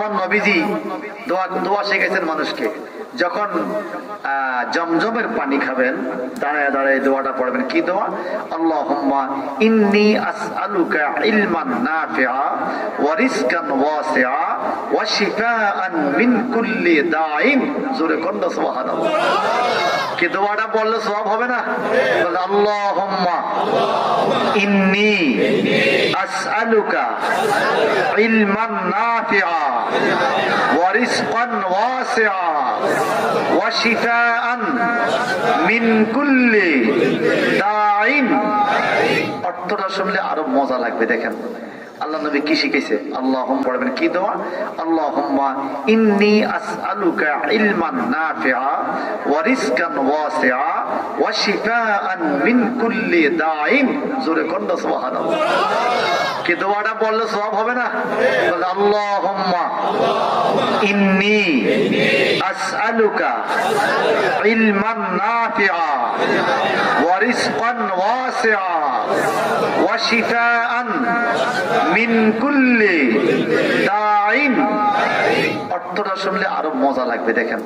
আমার নবীজি দোয়া শিখেছেন মানুষকে, যখন জমজমের পানি খাবেন দাঁড়ায় দাঁড়ায় দোয়াটা পড়বেন। কি দোয়া? আল্লাহুম্মা ইন্নী আসআলুকা ইলমান নাফিআ ওয়া রিজকান ওয়াসিআ ওয়া শিফাআন মিন কুল্লি দাইন। জোরে কোন সুবহানাল্লাহ। কি দোয়াটা বললে সওয়াব হবে না? বলে আল্লাহুম্মা ইন্নী আসআলুকা ইলমান নাফিআ ওয়া রিজকান ওয়াসিআ ওয়া শিফাআন মিন কুল্লি দাইন। অর্থটা শুনলে আরো মজা লাগবে। দেখেন আল্লাহ নবী কি শিখেছে। আল্লাহুম্মা পড়বেন। কি দোয়া? আল্লাহুম্মা ইন্নী আসআলুকা ইলমান নাফিআ ওয়া রিজকান ওয়াসিআ ওয়া শিফাআন মিন কুল্লি দাইন। জোরে কোন সুবহানাল্লাহ। কি দোয়াটা বললে সওয়াব হবে না? বলে আল্লাহুম্মা ইন্নী আসআলুকা ইলমান নাফিআ ওয়া রিজকান ওয়াসিআ ওয়া শিফাআন মিন কুল্লি দাইন। অর্থটা শুনলে আরো মজা লাগবে। দেখেন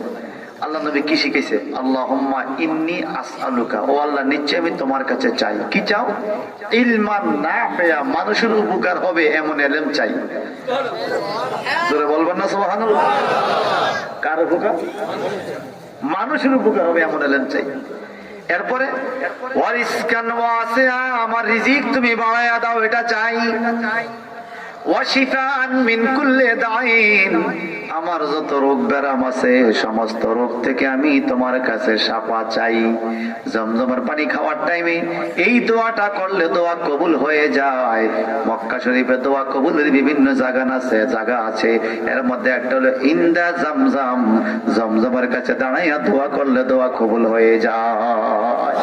আল্লাহ নবী কি শিখেছে। আল্লাহুম্মা ইন্নী আসআলুকা, ও আল্লাহ নিশ্চয় আমি তোমার কাছে চাই। কি চাও? ইলমান নাফিআ, মানুষের উপকার হবে এমন ইলম চাই। জোরে বলবেন না সুবহানাল্লাহ। কার উপকার? মানুষের উপকার হবে এমন ইলম চাই। এরপরে ওয়া রিজকান ওয়াসিআ, আমার রিজিক তুমি বাড়ায়া দাও এটা চাই। ওয়া শিফাআন মিন কুল্লি দাইন, আমার যত রোগ ব্যারাম আছে সমস্ত রোগ থেকে আমি তোমার কাছে শাফা চাই। জমজমের পানি খাওয়ার টাইমে এই দোয়াটা করলে দোয়া কবুল হয়ে যায়। মক্কা শরীফে দোয়া কবুলের বিভিন্ন জায়গা আছে। এর মধ্যে একটা হলো ইন্দা জমজম, জমজমের কাছে দাঁড়াইয়া দোয়া করলে দোয়া কবুল হয়ে যায়।